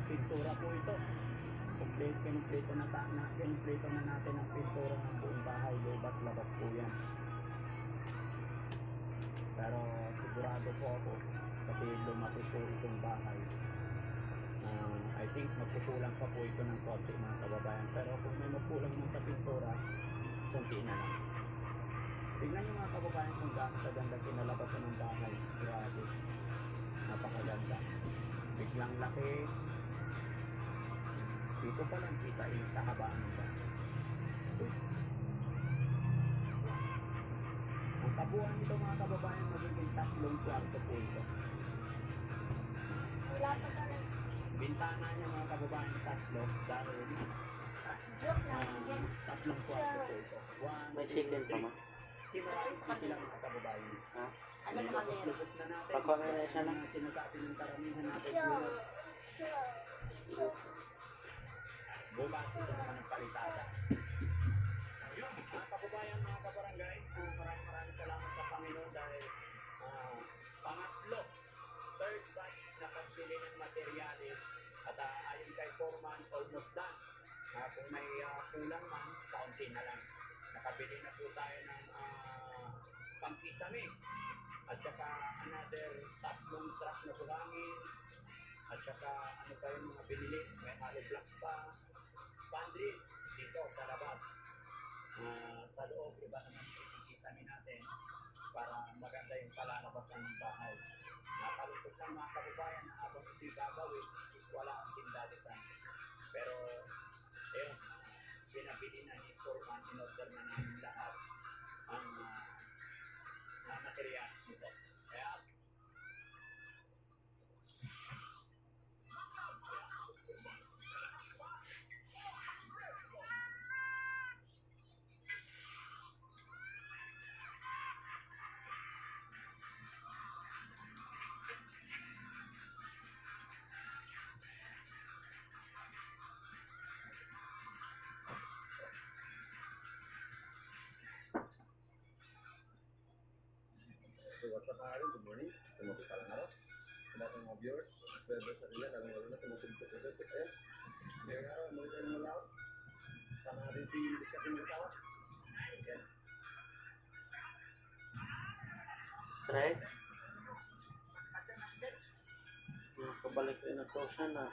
pintura po ito. Kinumpleto na natin ang pintura ng buong bahay, loob at labas po yan. Pero sigurado po ako kasi lumaki po itong bahay. I think magkukulang pa po ito ng konti mga kababayan. Pero kung may magkulang man sa pintura, konti na lang. Tingnan nyo mga kababayan kung gaano kaganda kinalabasan ng bahay. Grabe. Napakaganda. Biglang laki. Dito pa lang kita sa habaan nito. Ang kabuuan nito mga kababayan magiging 3 kwarto po ito. Wala pa talaga. Bintana niya mga kababayan 3 dahil Joke lang dyan. 3 kwarto po ito. May chicken pa ma? Sinarap na sila mga kababayan. Ha? Ano sa kanila? Lubos na natin. Pagkakaya na siya na? Sinasabi ng karamihan natin. Sure. Bukas ito naman ang palitada. Ayun, mga kababayan, mga kabarangay, maraming salamat sa Panginoon dahil pangatlo, third batch na pagbili ng materialis at ayon kay Foreman, almost done. Kung may kulang man, kaunti na lang. Nakabili na po tayo ng pangkisame at saka another 3 truck na bulangin at saka ano pa yung mga binili, may hollow blocks pa, pantry dito sa labas. Sa loob, iba naman ikikisame natin para maganda yung palalabasan ng bahay. Nakalungkot lang mga kababayan na habang hindi gagawin is wala ang tindalitan. Pero ayun, pinabili na ni Foreman, in-order na namin lahat ang material nito. Kaya So what's up mga rin? Good morning. Sumuti pa lang ako. Sa lahat ng mga viewers, subscribers sa kanila, lalo na sumusunod sa video. Kaya, ngayong araw, muli tayo ng laos. Sama natin si Discussion ng Tawa. Ayan. Right? Nakabalik rin na to siya na.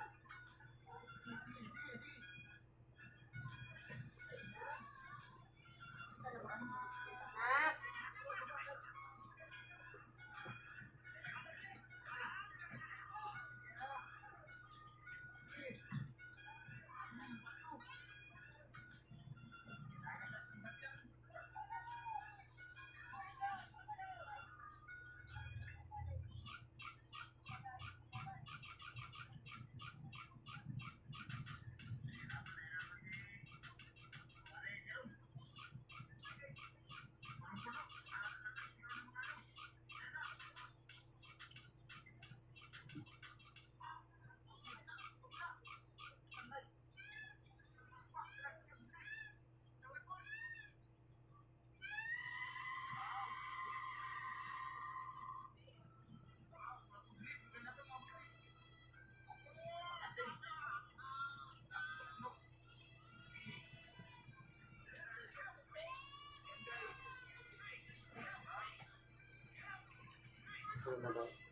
Ano na daw?